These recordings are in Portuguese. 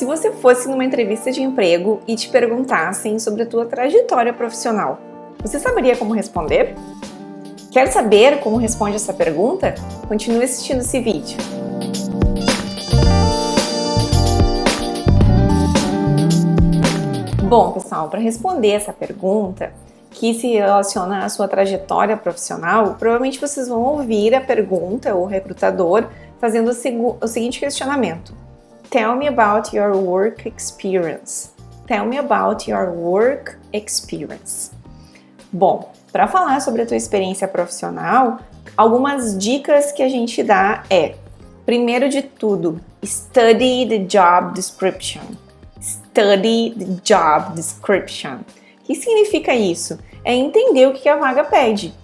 Se você fosse numa entrevista de emprego e te perguntassem sobre a tua trajetória profissional, você saberia como responder? Quer saber como responde essa pergunta? Continue assistindo esse vídeo. Bom, pessoal, para responder essa pergunta, que se relaciona à sua trajetória profissional, provavelmente vocês vão ouvir a pergunta, o recrutador, fazendo o seguinte questionamento. Tell me about your work experience. Tell me about your work experience. Bom, para falar sobre a tua experiência profissional, algumas dicas que a gente dá é, primeiro de tudo, study the job description. Study the job description. O que significa isso? É entender o que a vaga pede.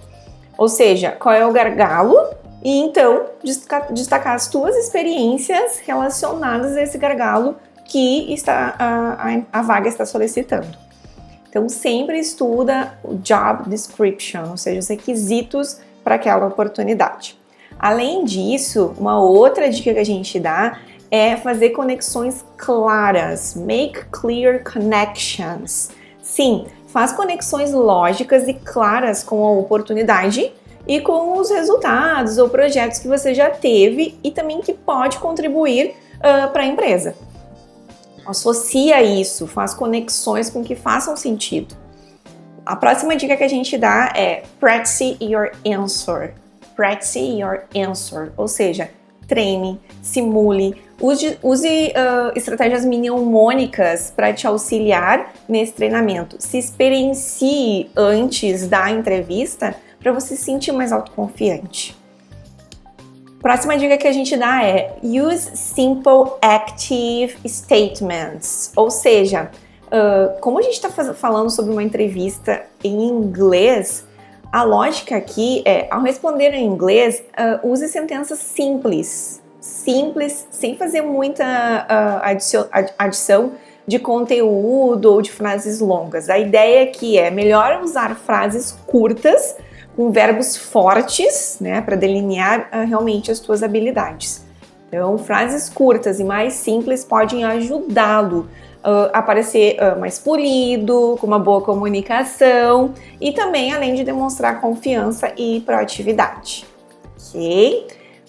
Ou seja, qual é o gargalo e então destacar as tuas experiências relacionadas a esse gargalo que a vaga está solicitando. Então, sempre estuda o job description, ou seja, os requisitos para aquela oportunidade. Além disso, uma outra dica que a gente dá é fazer conexões claras, make clear connections. Sim, faz conexões lógicas e claras com a oportunidade e com os resultados ou projetos que você já teve e também que pode contribuir para a empresa. Associa isso, faz conexões com que façam sentido. A próxima dica que a gente dá é practice your answer. Practice your answer, ou seja, treine, simule, use estratégias mnemônicas para te auxiliar nesse treinamento. Se experiencie antes da entrevista para você se sentir mais autoconfiante. Próxima dica que a gente dá é use simple active statements, ou seja, como a gente está falando sobre uma entrevista em inglês, a lógica aqui é, ao responder em inglês, use sentenças simples, sem fazer muita adição de conteúdo ou de frases longas. A ideia aqui é melhor usar frases curtas, com verbos fortes, né, para delinear realmente as tuas habilidades. Então, frases curtas e mais simples podem ajudá-lo a parecer mais polido, com uma boa comunicação e também além de demonstrar confiança e proatividade. Ok?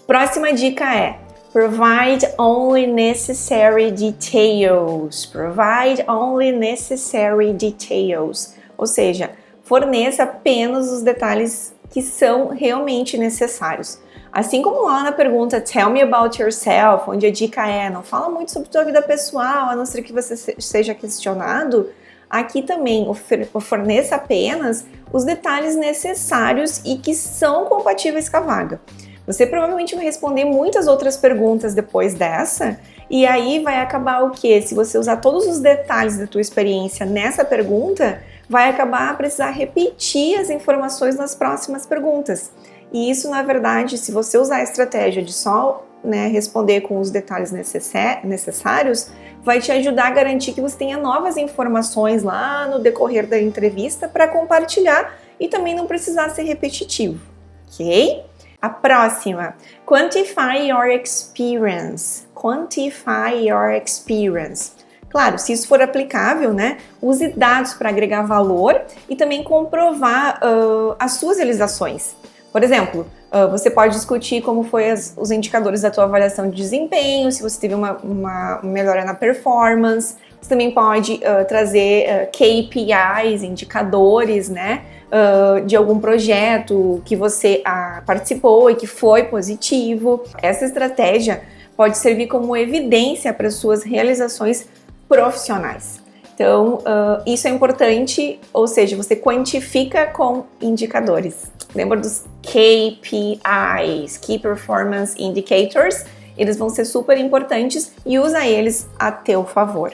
Próxima dica é provide only necessary details. Provide only necessary details. Ou seja, forneça apenas os detalhes que são realmente necessários. Assim como lá na pergunta Tell me about yourself, onde a dica é não fala muito sobre tua vida pessoal, a não ser que você seja questionado, aqui também forneça apenas os detalhes necessários e que são compatíveis com a vaga. Você provavelmente vai responder muitas outras perguntas depois dessa, e aí vai acabar o quê? Se você usar todos os detalhes da tua experiência nessa pergunta, vai acabar a precisar repetir as informações nas próximas perguntas. E isso, na verdade, se você usar a estratégia de só responder com os detalhes necessários, vai te ajudar a garantir que você tenha novas informações lá no decorrer da entrevista para compartilhar e também não precisar ser repetitivo, ok? A próxima, quantify your experience. Quantify your experience. Claro, se isso for aplicável, use dados para agregar valor e também comprovar as suas realizações. Por exemplo, você pode discutir como foi os indicadores da tua avaliação de desempenho, se você teve uma melhora na performance. Você também pode trazer KPIs, indicadores, de algum projeto que você participou e que foi positivo. Essa estratégia pode servir como evidência para as suas realizações profissionais. Então, isso é importante, ou seja, você quantifica com indicadores. Lembra dos KPIs, Key Performance Indicators? Eles vão ser super importantes e usa eles a teu favor.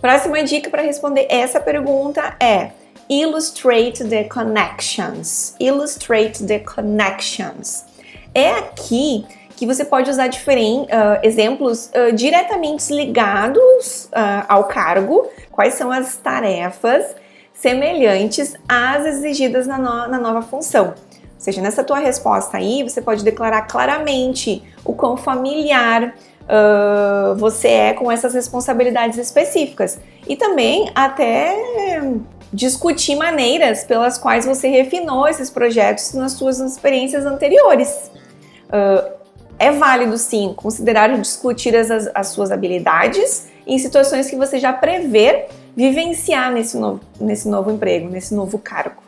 Próxima dica para responder essa pergunta é illustrate the connections. Illustrate the connections. É aqui que você pode usar exemplos diretamente ligados ao cargo, quais são as tarefas semelhantes às exigidas na nova função. Ou seja, nessa tua resposta aí, você pode declarar claramente o quão familiar você é com essas responsabilidades específicas. E também até discutir maneiras pelas quais você refinou esses projetos nas suas experiências anteriores. É válido, sim, considerar e discutir as suas habilidades em situações que você já prevê vivenciar nesse novo emprego, nesse novo cargo.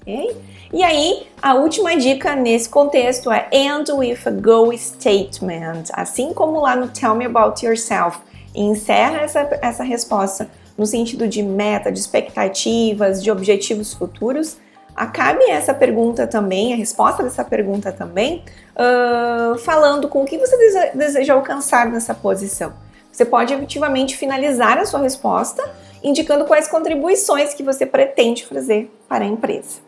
Okay? E aí, a última dica nesse contexto é end with a go statement. Assim como lá no Tell Me About Yourself, encerra essa resposta no sentido de meta, de expectativas, de objetivos futuros. Acabe essa pergunta também, a resposta dessa pergunta também, falando com o que você deseja alcançar nessa posição. Você pode efetivamente finalizar a sua resposta, indicando quais contribuições que você pretende fazer para a empresa.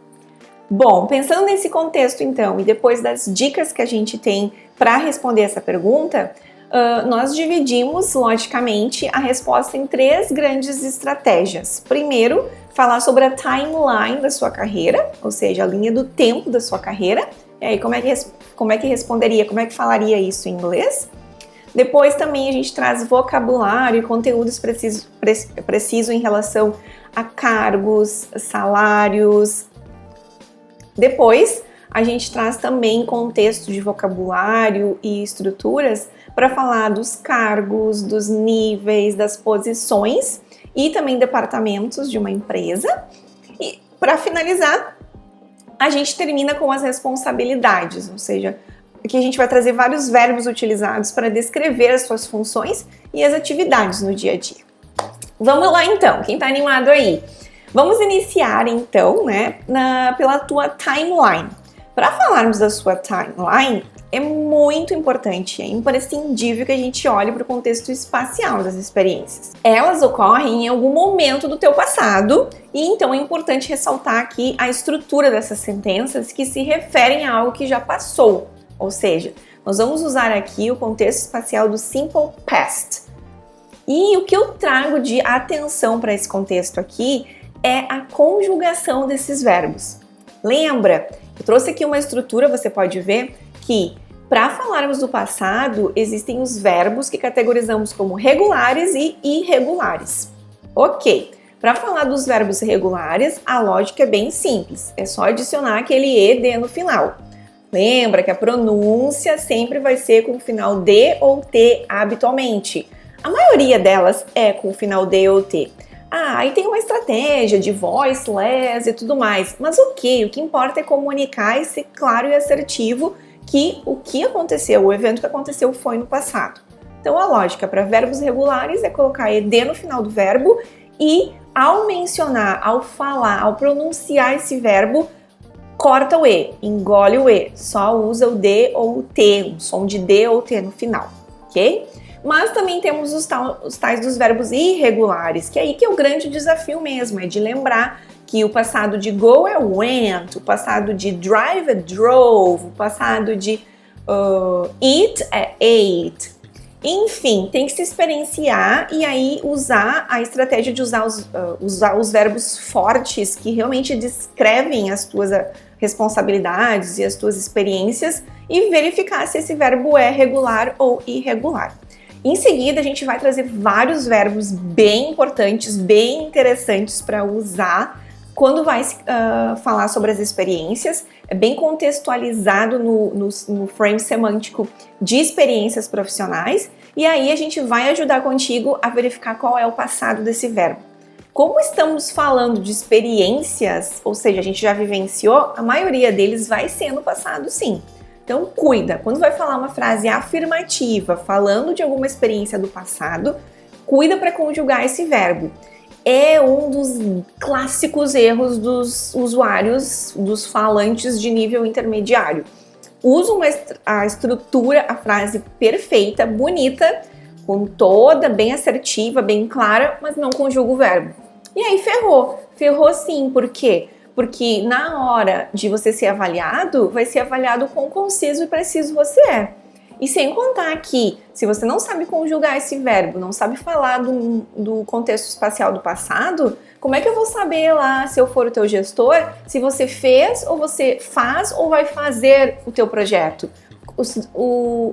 Bom, pensando nesse contexto então, e depois das dicas que a gente tem para responder essa pergunta, nós dividimos, logicamente, a resposta em 3 grandes estratégias. Primeiro, falar sobre a timeline da sua carreira, ou seja, a linha do tempo da sua carreira. E aí, como é que responderia, como é que falaria isso em inglês? Depois também a gente traz vocabulário e conteúdos preciso em relação a cargos, salários. Depois, a gente traz também contexto de vocabulário e estruturas para falar dos cargos, dos níveis, das posições e também departamentos de uma empresa. E para finalizar, a gente termina com as responsabilidades, ou seja, aqui a gente vai trazer vários verbos utilizados para descrever as suas funções e as atividades no dia a dia. Vamos lá então, quem está animado aí? Vamos iniciar então, pela tua timeline. Para falarmos da sua timeline, é muito importante, é imprescindível que a gente olhe para o contexto espacial das experiências. Elas ocorrem em algum momento do teu passado e então é importante ressaltar aqui a estrutura dessas sentenças que se referem a algo que já passou. Ou seja, nós vamos usar aqui o contexto espacial do Simple Past. E o que eu trago de atenção para esse contexto aqui é a conjugação desses verbos. Lembra? Eu trouxe aqui uma estrutura, você pode ver que para falarmos do passado, existem os verbos que categorizamos como regulares e irregulares. Ok, para falar dos verbos regulares, a lógica é bem simples, é só adicionar aquele ED no final. Lembra que a pronúncia sempre vai ser com o final D ou T habitualmente. A maioria delas é com o final D ou T. Aí tem uma estratégia de voiceless e tudo mais, mas ok, o que importa é comunicar e ser claro e assertivo que o que aconteceu, o evento que aconteceu foi no passado. Então a lógica para verbos regulares é colocar ED no final do verbo e ao mencionar, ao falar, ao pronunciar esse verbo, corta o E, engole o E, só usa o D ou o T, um som de D ou T no final, ok? Mas também temos os tais dos verbos irregulares, que é aí que é o grande desafio mesmo, é de lembrar que o passado de go é went, o passado de drive é drove, o passado de eat é ate. Enfim, tem que se experienciar e aí usar a estratégia de usar os verbos fortes que realmente descrevem as tuas responsabilidades e as tuas experiências e verificar se esse verbo é regular ou irregular. Em seguida, a gente vai trazer vários verbos bem importantes, bem interessantes para usar quando vai falar sobre as experiências. É bem contextualizado no frame semântico de experiências profissionais. E aí a gente vai ajudar contigo a verificar qual é o passado desse verbo. Como estamos falando de experiências, ou seja, a gente já vivenciou, a maioria deles vai ser no passado, sim. Então, cuida. Quando vai falar uma frase afirmativa, falando de alguma experiência do passado, cuida para conjugar esse verbo. É um dos clássicos erros dos usuários, dos falantes de nível intermediário. Usam a estrutura, a frase perfeita, bonita, com toda bem assertiva, bem clara, mas não conjuga o verbo. E aí ferrou. Ferrou sim, por quê? Porque na hora de você ser avaliado, vai ser avaliado quão conciso e preciso você é. E sem contar que, se você não sabe conjugar esse verbo, não sabe falar do contexto espacial do passado, como é que eu vou saber lá, se eu for o teu gestor, se você fez ou você faz ou vai fazer o teu projeto?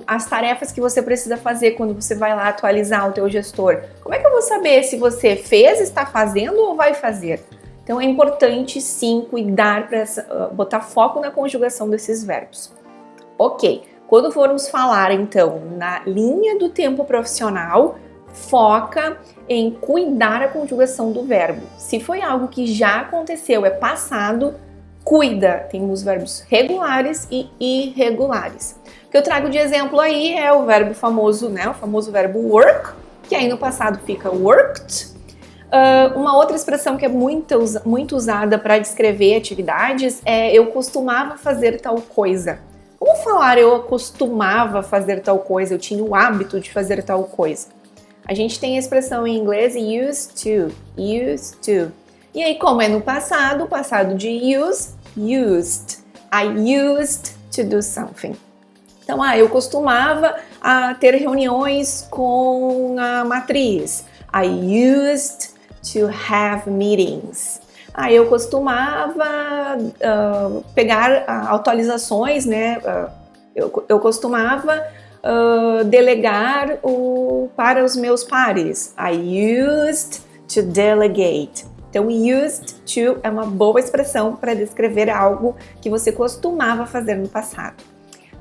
as tarefas que você precisa fazer quando você vai lá atualizar o teu gestor. Como é que eu vou saber se você fez, está fazendo ou vai fazer? Então é importante sim cuidar para botar foco na conjugação desses verbos. Ok, quando formos falar então na linha do tempo profissional, foca em cuidar a conjugação do verbo. Se foi algo que já aconteceu, é passado, cuida. Tem os verbos regulares e irregulares. O que eu trago de exemplo aí é o verbo famoso, né? O famoso verbo work, que aí no passado fica worked. Uma outra expressão que é muito usada para descrever atividades é eu costumava fazer tal coisa. Como falar eu costumava fazer tal coisa, eu tinha o hábito de fazer tal coisa? A gente tem a expressão em inglês used to. E aí, como é no passado, o passado de use, used. I used to do something. Então, eu costumava ter reuniões com a matriz. I used to have meetings. Eu costumava pegar atualizações, né? Eu costumava delegar para os meus pares. I used to delegate. Então, used to é uma boa expressão para descrever algo que você costumava fazer no passado.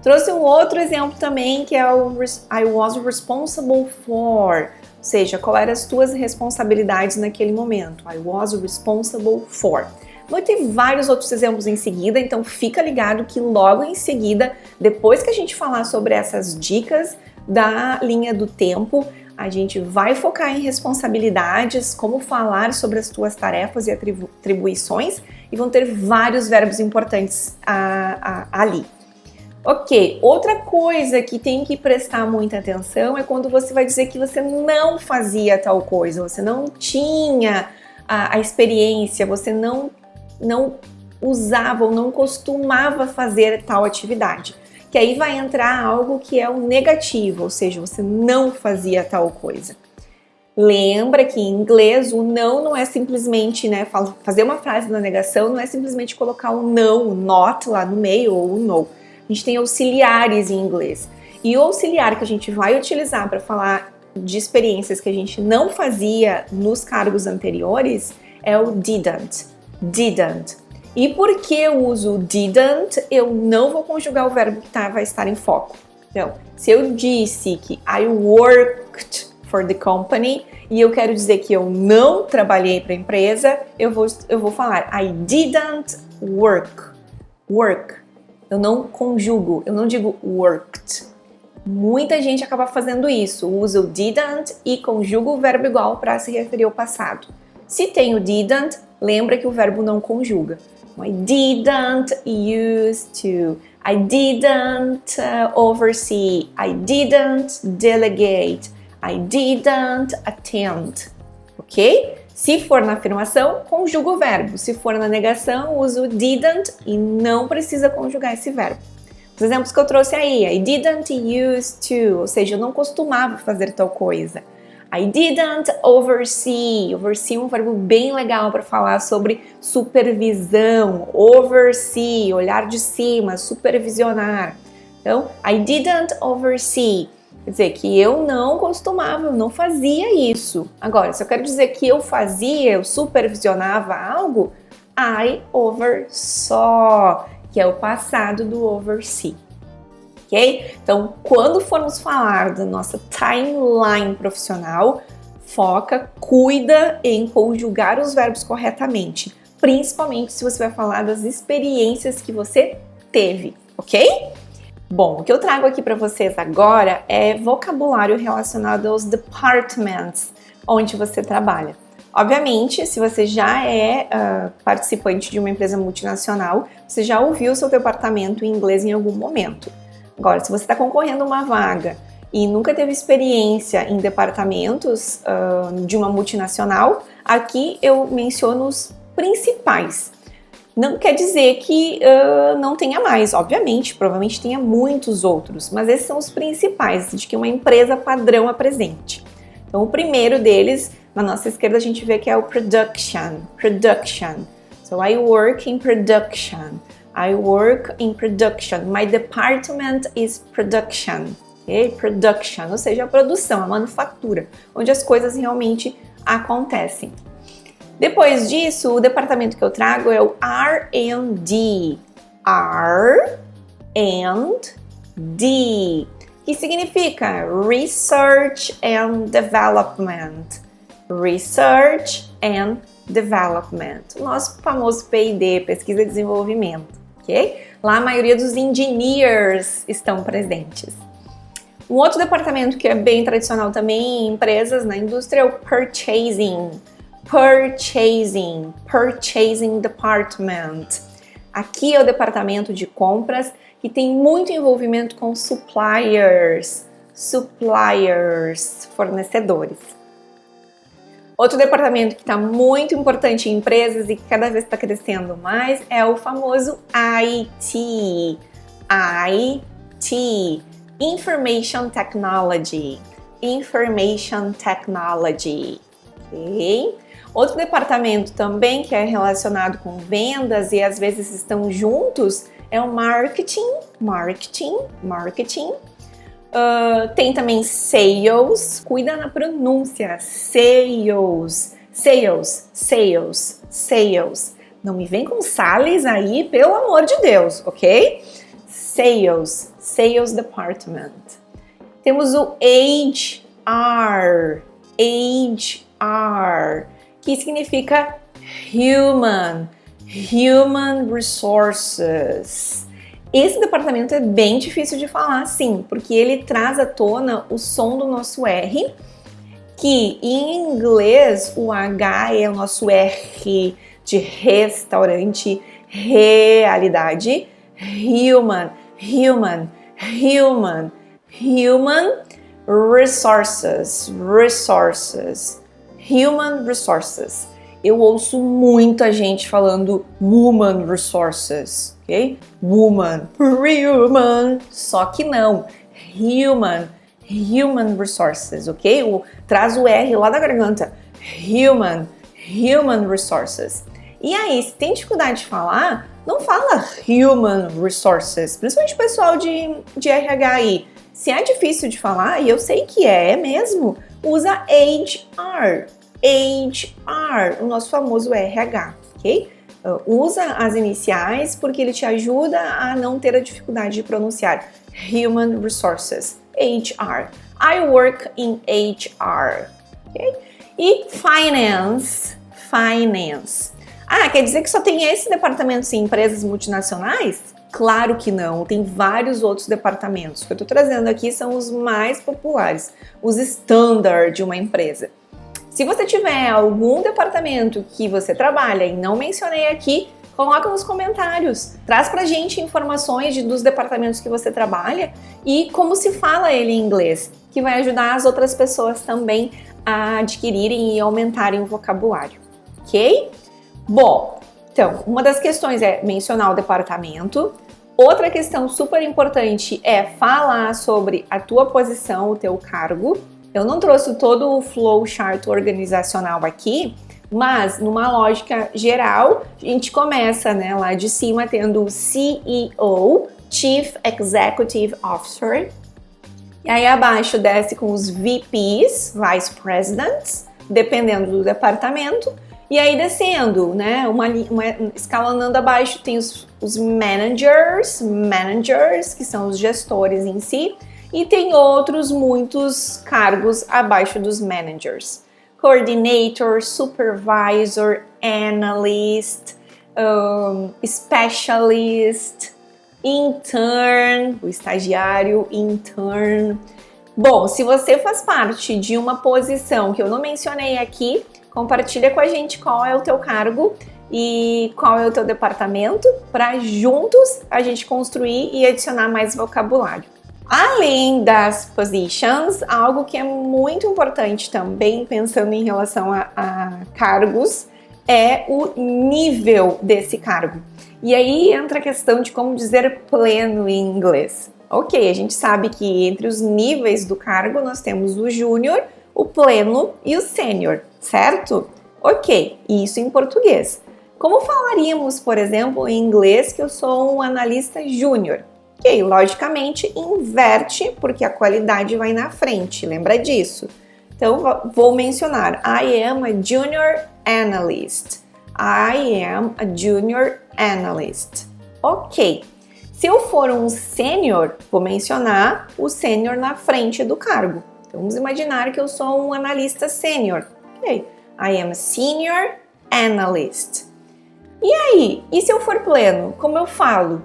Trouxe um outro exemplo também, que é o I was responsible for. Ou seja, qual eram as tuas responsabilidades naquele momento? I was responsible for. Vou ter vários outros exemplos em seguida, então fica ligado que logo em seguida, depois que a gente falar sobre essas dicas da linha do tempo, a gente vai focar em responsabilidades, como falar sobre as tuas tarefas e atribuições, e vão ter vários verbos importantes ali. Ok, outra coisa que tem que prestar muita atenção é quando você vai dizer que você não fazia tal coisa, você não tinha a experiência, você não usava ou não costumava fazer tal atividade. Que aí vai entrar algo que é o negativo, ou seja, você não fazia tal coisa. Lembra que em inglês o não é simplesmente, né, fazer uma frase na negação não é simplesmente colocar o não, o not lá no meio ou o no. A gente tem auxiliares em inglês. E o auxiliar que a gente vai utilizar para falar de experiências que a gente não fazia nos cargos anteriores é o didn't. Didn't. E por que eu uso didn't, eu não vou conjugar o verbo que vai estar em foco. Então, se eu disse que I worked for the company e eu quero dizer que eu não trabalhei para a empresa, eu vou falar I didn't work. Eu não conjugo, eu não digo worked. Muita gente acaba fazendo isso, usa o didn't e conjuga o verbo igual para se referir ao passado. Se tem o didn't, lembra que o verbo não conjuga. I didn't used to, I didn't oversee, I didn't delegate, I didn't attend, ok? Se for na afirmação, conjuga o verbo. Se for na negação, usa o didn't e não precisa conjugar esse verbo. Os exemplos que eu trouxe aí, I didn't used to, ou seja, eu não costumava fazer tal coisa. I didn't oversee. Oversee é um verbo bem legal para falar sobre supervisão. Oversee, olhar de cima, supervisionar. Então, I didn't oversee. Quer dizer, que eu não costumava, eu não fazia isso. Agora, se eu quero dizer que eu fazia, eu supervisionava algo, I oversaw, que é o passado do oversee. Ok? Então, quando formos falar da nossa timeline profissional, foca, cuida em conjugar os verbos corretamente, principalmente se você vai falar das experiências que você teve, ok? Bom, o que eu trago aqui para vocês agora é vocabulário relacionado aos departments onde você trabalha. Obviamente, se você já é participante de uma empresa multinacional, você já ouviu o seu departamento em inglês em algum momento. Agora, se você está concorrendo a uma vaga e nunca teve experiência em departamentos de uma multinacional, aqui eu menciono os principais. Não quer dizer que não tenha mais, obviamente, provavelmente tenha muitos outros, mas esses são os principais, de que uma empresa padrão apresente. Então, o primeiro deles, na nossa esquerda, a gente vê que é o production. So, I work in production. I work in production. My department is production. Okay? Production, ou seja, a produção, a manufatura, onde as coisas realmente acontecem. Depois disso, o departamento que eu trago é o R&D. R&D, que significa Research and Development. Research and Development. O nosso famoso P&D, Pesquisa e Desenvolvimento. Okay? Lá a maioria dos engineers estão presentes. Um outro departamento que é bem tradicional também em empresas, na indústria, é o Purchasing. Purchasing Department. Aqui é o departamento de compras que tem muito envolvimento com suppliers, fornecedores. Outro departamento que está muito importante em empresas e que cada vez está crescendo mais é o famoso IT. Information Technology. Okay? Outro departamento também que é relacionado com vendas e às vezes estão juntos é o Marketing. Tem também Sales. Cuida na pronúncia. Sales. Não me vem com Sales aí, pelo amor de Deus, ok? Sales Department. Temos o HR, que significa Human Resources. Esse departamento é bem difícil de falar, sim, porque ele traz à tona o som do nosso R, que em inglês o H é o nosso R de restaurante, realidade, Human Resources. Human Resources. Eu ouço muita gente falando Woman Resources, ok? Woman, só que não. Human Resources, ok? Traz o R lá da garganta. Human Resources. E aí, se tem dificuldade de falar, não fala Human Resources, principalmente o pessoal de RH aí. Se é difícil de falar, e eu sei que é mesmo, usa HR, o nosso famoso RH, ok? Usa as iniciais porque ele te ajuda a não ter a dificuldade de pronunciar. Human Resources, HR. I work in HR, ok? E Finance. Ah, quer dizer que só tem esse departamento em empresas multinacionais? Claro que não, tem vários outros departamentos. O que eu estou trazendo aqui são os mais populares, os standard de uma empresa. Se você tiver algum departamento que você trabalha e não mencionei aqui, coloca nos comentários. Traz pra gente informações dos departamentos que você trabalha e como se fala ele em inglês, que vai ajudar as outras pessoas também a adquirirem e aumentarem o vocabulário, ok? Bom, então, uma das questões é mencionar o departamento. Outra questão super importante é falar sobre a tua posição, o teu cargo. Eu não trouxe todo o flowchart organizacional aqui, mas numa lógica geral, a gente começa, né, lá de cima tendo o CEO, Chief Executive Officer, e aí abaixo desce com os VPs, Vice Presidents, dependendo do departamento, e aí descendo, né, escalonando abaixo tem os managers, que são os gestores em si, e tem outros muitos cargos abaixo dos managers. Coordinator, supervisor, analyst, specialist, intern, o estagiário, intern. Bom, se você faz parte de uma posição que eu não mencionei aqui, compartilha com a gente qual é o teu cargo e qual é o teu departamento para juntos a gente construir e adicionar mais vocabulário. Além das positions, algo que é muito importante também, pensando em relação a cargos, é o nível desse cargo. E aí entra a questão de como dizer pleno em inglês. Ok, a gente sabe que entre os níveis do cargo nós temos o júnior, o pleno e o sênior, certo? Ok, isso em português. Como falaríamos, por exemplo, em inglês que eu sou um analista júnior? Ok, logicamente inverte, porque a qualidade vai na frente, lembra disso? Então, vou mencionar, I am a junior analyst. I am a junior analyst. Ok. Se eu for um sênior, vou mencionar o sênior na frente do cargo. Então, vamos imaginar que eu sou um analista sênior. Ok. I am a senior analyst. E aí? E se eu for pleno? Como eu falo?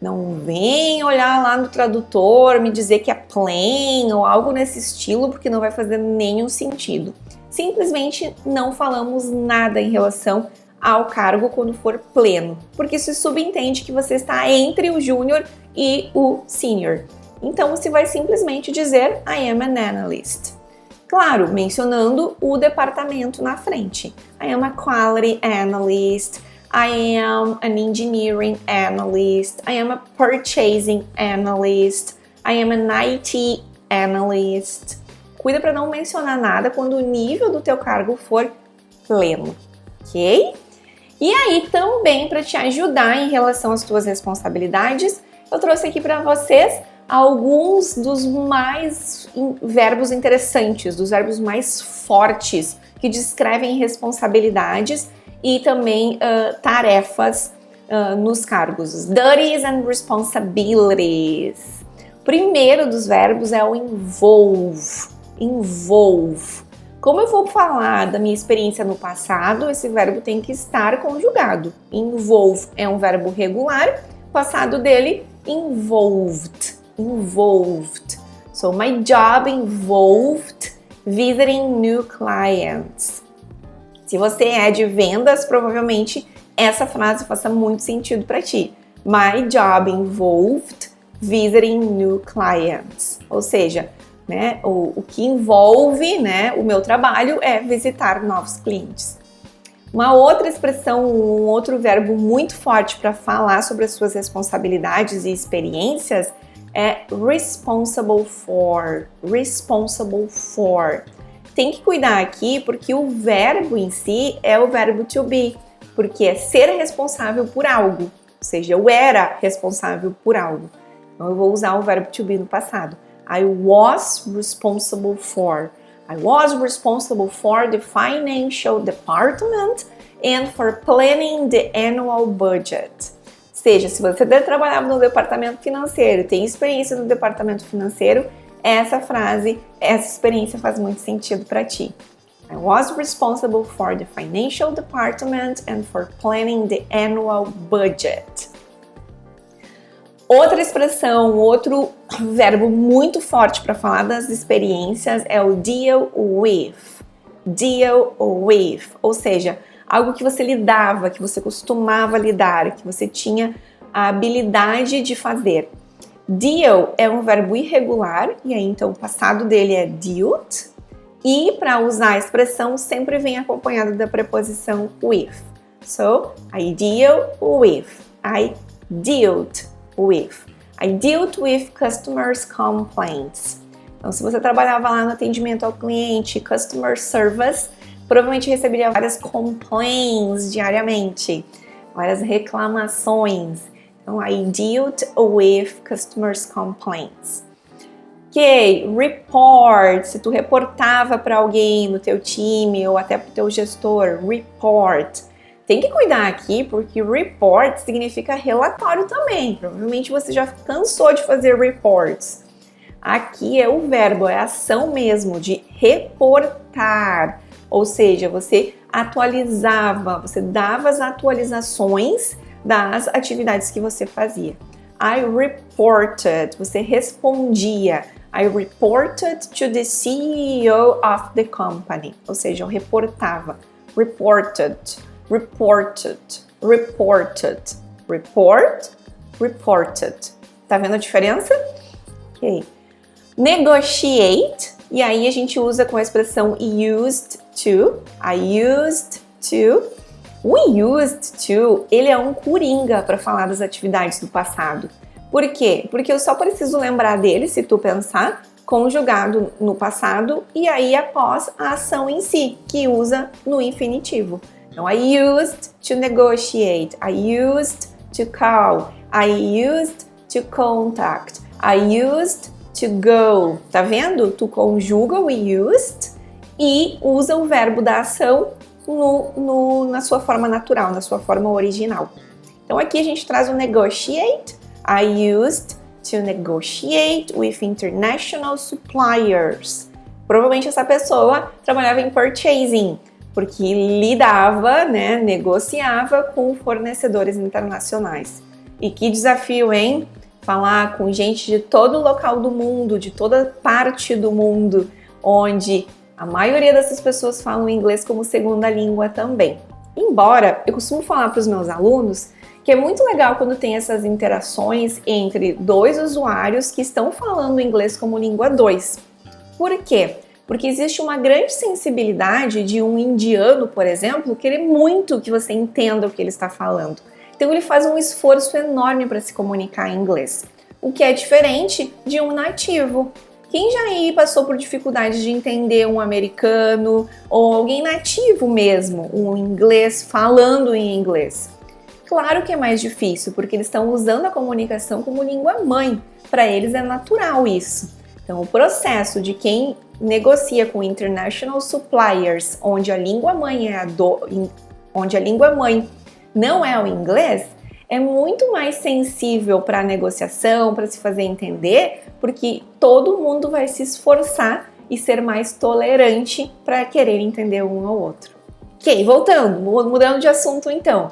Não vem olhar lá no tradutor, me dizer que é plain ou algo nesse estilo, porque não vai fazer nenhum sentido. Simplesmente não falamos nada em relação ao cargo quando for pleno, porque isso subentende que você está entre o júnior e o senior. Então você vai simplesmente dizer I am an analyst. Claro, mencionando o departamento na frente. I am a quality analyst. I am an engineering analyst. I am a purchasing analyst. I am an IT analyst. Cuida para não mencionar nada quando o nível do teu cargo for pleno, ok? E aí também para te ajudar em relação às tuas responsabilidades, eu trouxe aqui para vocês alguns dos verbos interessantes, dos verbos mais fortes que descrevem responsabilidades e também tarefas nos cargos. Duties and responsibilities. O primeiro dos verbos é o involve. Involve. Como eu vou falar da minha experiência no passado, esse verbo tem que estar conjugado. Involve é um verbo regular, o passado dele, involved. Involved. So, my job involved visiting new clients. Se você é de vendas, provavelmente essa frase faça muito sentido para ti. My job involved visiting new clients. Ou seja, né, o que envolve, né, o meu trabalho é visitar novos clientes. Uma outra expressão, um outro verbo muito forte para falar sobre as suas responsabilidades e experiências é responsible for. Responsible for. Tem que cuidar aqui porque o verbo em si é o verbo to be, porque é ser responsável por algo, ou seja, eu era responsável por algo. Então eu vou usar o verbo to be no passado. I was responsible for. I was responsible for the financial department and for planning the annual budget. Ou seja, se você trabalhava no departamento financeiro, tem experiência no departamento financeiro, essa frase, essa experiência faz muito sentido para ti. I was responsible for the financial department and for planning the annual budget. Outra expressão, outro verbo muito forte para falar das experiências é o deal with. Deal with, ou seja, algo que você lidava, que você costumava lidar, que você tinha a habilidade de fazer. Deal é um verbo irregular, e aí então o passado dele é dealt, e para usar a expressão sempre vem acompanhado da preposição with. So, I deal with, I dealt with. I dealt with customers' complaints. Então, se você trabalhava lá no atendimento ao cliente, customer service, provavelmente receberia várias complaints diariamente, várias reclamações. Então, I dealt with customers' complaints. Ok, report, se tu reportava para alguém no teu time ou até para o teu gestor, report. Tem que cuidar aqui porque report significa relatório também. Provavelmente você já cansou de fazer reports. Aqui é o verbo, é a ação mesmo de reportar. Ou seja, você atualizava, você dava as atualizações das atividades que você fazia. I reported, você respondia. I reported to the CEO of the company. Ou seja, eu reportava. Reported. Reported, reported, report, reported. Tá vendo a diferença? Ok. Negotiate, e aí a gente usa com a expressão used to. I used to. O used to, ele é um coringa para falar das atividades do passado. Por quê? Porque eu só preciso lembrar dele, se tu pensar, conjugado no passado e aí após a ação em si, que usa no infinitivo. Então, I used to negotiate, I used to call, I used to contact, I used to go. Tá vendo? Tu conjuga o used e usa o verbo da ação na sua forma natural, na sua forma original. Então aqui a gente traz o negotiate. I used to negotiate with international suppliers. Provavelmente essa pessoa trabalhava em purchasing, porque lidava, né, negociava com fornecedores internacionais. E que desafio, hein? Falar com gente de todo local do mundo, de toda parte do mundo, onde a maioria dessas pessoas falam inglês como segunda língua também. Embora eu costumo falar para os meus alunos que é muito legal quando tem essas interações entre dois usuários que estão falando inglês como língua 2. Por quê? Porque existe uma grande sensibilidade de um indiano, por exemplo, querer muito que você entenda o que ele está falando. Então ele faz um esforço enorme para se comunicar em inglês, o que é diferente de um nativo. Quem já aí passou por dificuldade de entender um americano ou alguém nativo mesmo, um inglês falando em inglês? Claro que é mais difícil, porque eles estão usando a comunicação como língua mãe. Para eles é natural isso. Então o processo de quem negocia com international suppliers, onde a língua mãe não é o inglês, é muito mais sensível para a negociação, para se fazer entender, porque todo mundo vai se esforçar e ser mais tolerante para querer entender um ao outro. Ok, voltando, mudando de assunto então.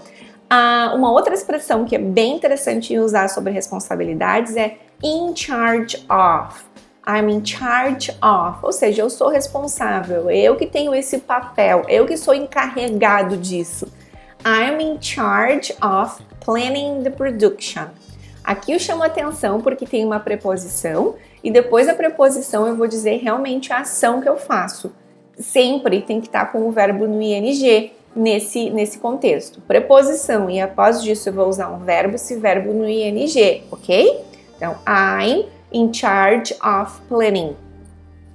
Uma outra expressão que é bem interessante usar sobre responsabilidades é in charge of. I'm in charge of, ou seja, eu sou responsável, eu que tenho esse papel, eu que sou encarregado disso. I'm in charge of planning the production. Aqui eu chamo a atenção porque tem uma preposição e depois da preposição eu vou dizer realmente a ação que eu faço. Sempre tem que estar com o verbo no ing nesse contexto. Preposição e após disso eu vou usar um verbo, esse verbo no ing, ok? Então, I'm in charge of planning.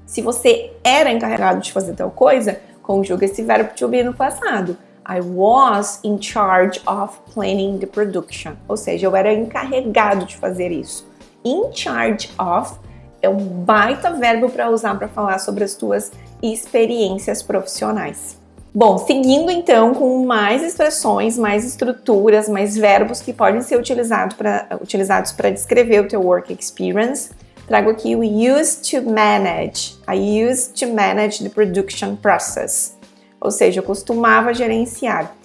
Se você era encarregado de fazer tal coisa, conjuga esse verbo to be no passado. I was in charge of planning the production. Ou seja, eu era encarregado de fazer isso. In charge of é um baita verbo para usar para falar sobre as tuas experiências profissionais. Bom, seguindo então com mais expressões, mais estruturas, mais verbos que podem ser utilizados para descrever o teu work experience, trago aqui o used to manage. I used to manage the production process. Ou seja, eu costumava gerenciar.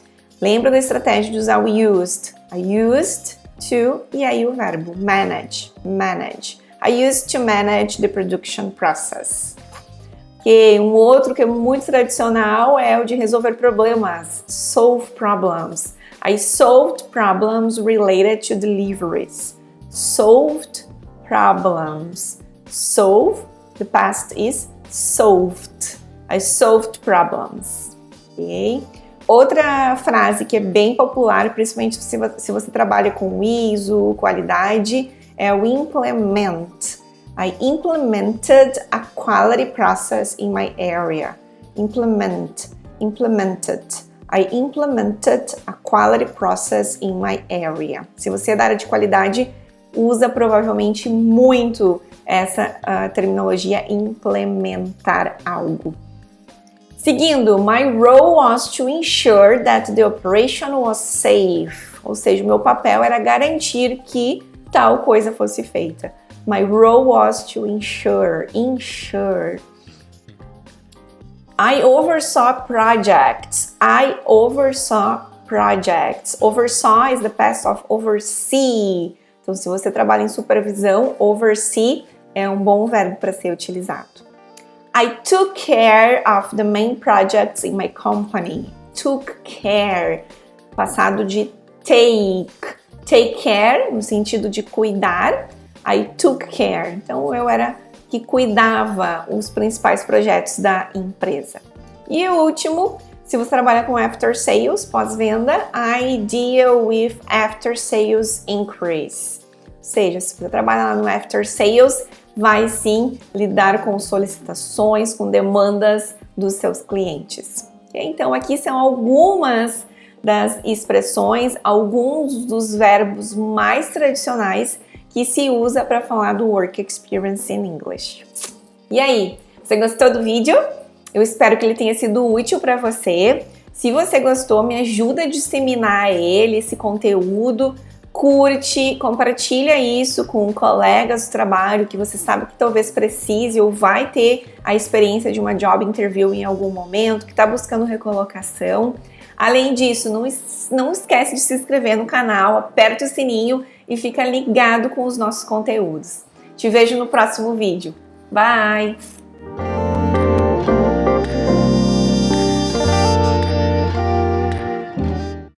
Lembra da estratégia de usar o used? I used to, e aí o verbo manage, manage. I used to manage the production process. Okay, um outro que é muito tradicional é o de resolver problemas, solve problems. I solved problems related to deliveries. Solved problems. Solve, the past is solved. I solved problems. Okay? Outra frase que é bem popular, principalmente se você trabalha com ISO, qualidade, é o implement. I implemented a quality process in my area. Implemented. I implemented a quality process in my area. Se você é da área de qualidade, usa provavelmente muito essa terminologia implementar algo. Seguindo, my role was to ensure that the operation was safe. Ou seja, o meu papel era garantir que tal coisa fosse feita. My role was to ensure. I oversaw projects. Oversaw is the past of oversee. Então, se você trabalha em supervisão, oversee é um bom verbo para ser utilizado. I took care of the main projects in my company. Took care, passado de take. Take care, no sentido de cuidar. I took care. Então, eu era que cuidava os principais projetos da empresa. E o último, se você trabalha com after sales, pós-venda, I deal with after sales inquiries. Ou seja, se você trabalha lá no after sales, vai sim lidar com solicitações, com demandas dos seus clientes. Então aqui são algumas das expressões, alguns dos verbos mais tradicionais que se usa para falar do Work Experience in English. E aí, você gostou do vídeo? Eu espero que ele tenha sido útil para você. Se você gostou, me ajuda a disseminar esse conteúdo, curte, compartilha isso com colegas do trabalho que você sabe que talvez precise ou vai ter a experiência de uma job interview em algum momento, que está buscando recolocação. Além disso, não esquece de se inscrever no canal, aperta o sininho e fica ligado com os nossos conteúdos. Te vejo no próximo vídeo. Bye!